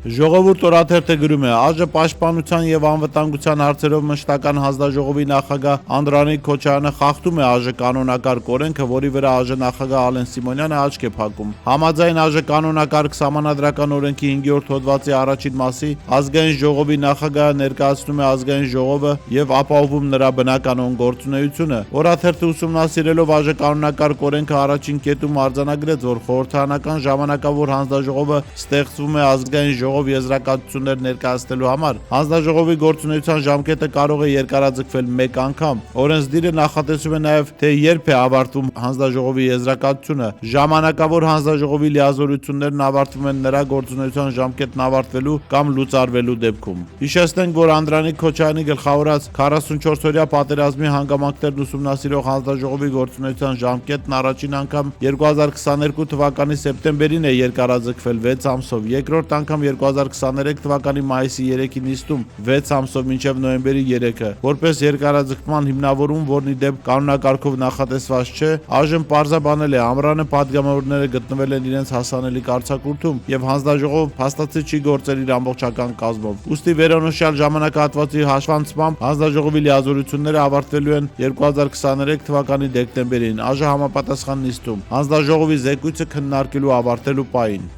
Ժողովուրդ օրաթերթը գրում է. ԱԺ պաշտպանության եւ անվտանգության հարցերով մշտական հանձնաժողովի նախագահ Անդրանիկ Քոչարյանը խախտում է ԱԺ կանոնակարգ օրենքը, որի վրա ԱԺ նախագահ Ալեն Սիմոնյանը աչք է փակում։ Համաձայն ԱԺ կանոնակարգ սահմանադրական օրենքի 5-րդ հոդվածի առաջին մասի ազգային ժողովի նախագահը ներկայացնում է ազգային ժողովը եւ ապահովում նրա բնականոն գործունեությունը։ Օրաթերթը ուսումնասիրելով ԱԺ կանոնակարգ օրենքը առաջին կետում արձանագրեց, որ խորհրդարանական ժամանակավոր հանձնաժողովը ստեղծվում է ազգային ժողով եզրակացություններ ներկայացնելու համար։ Հանձնաժողովի գործունեության ժամկետը կարող է երկարաձգվել 1 անգամ։ Օրենսդիրը նախատեսում է նաև, թե երբ է ավարտվում հանձնաժողովի եզրակացությունը։ Ժամանակավոր հանձնաժողովի լիազորություններն ավարտվում են նրա գործունեության ժամկետն ավարտվելու կամ լուծարվելու դեպքում։ Հիշեցնենք, որ Անդրանիկ Քոչարյանի գլխավորած 44-օրյա պատերազմի հանգամանքներն ուսումնասիրող հանձնաժողովի գործունեության ժամկետն առաջին անգամ 2022 թվականի սեպտեմբերին է երկարաձգվել 6 ամսով, երկրորդ անգամ 2023 թվականի մայիսի 3-ի նիստում 6 ամսով մինչև նոյեմբերի 3-ը, որպես երկարաձգման հիմնավորում, որն ի դեպ կանոնակարգով նախատեսված չէ, այժմ պարզաբանել է ամռանը պատգամավորները գտնվել են իրենց հասանելի կարգախոսում եւ հանձնաժողով փաստացի չի գործել իր ամբողջական կազմով։ Ուստի վերոնշյալ ժամանակահատվածի հաշվանցմամբ հանձնաժողովի լիազորությունները ավարտվելու են 2023 թվականի դեկտեմբերին ԱԺ համապատասխան նիստում հանձնաժողովի զեկույցը քննարկելու ավարտելու պահին։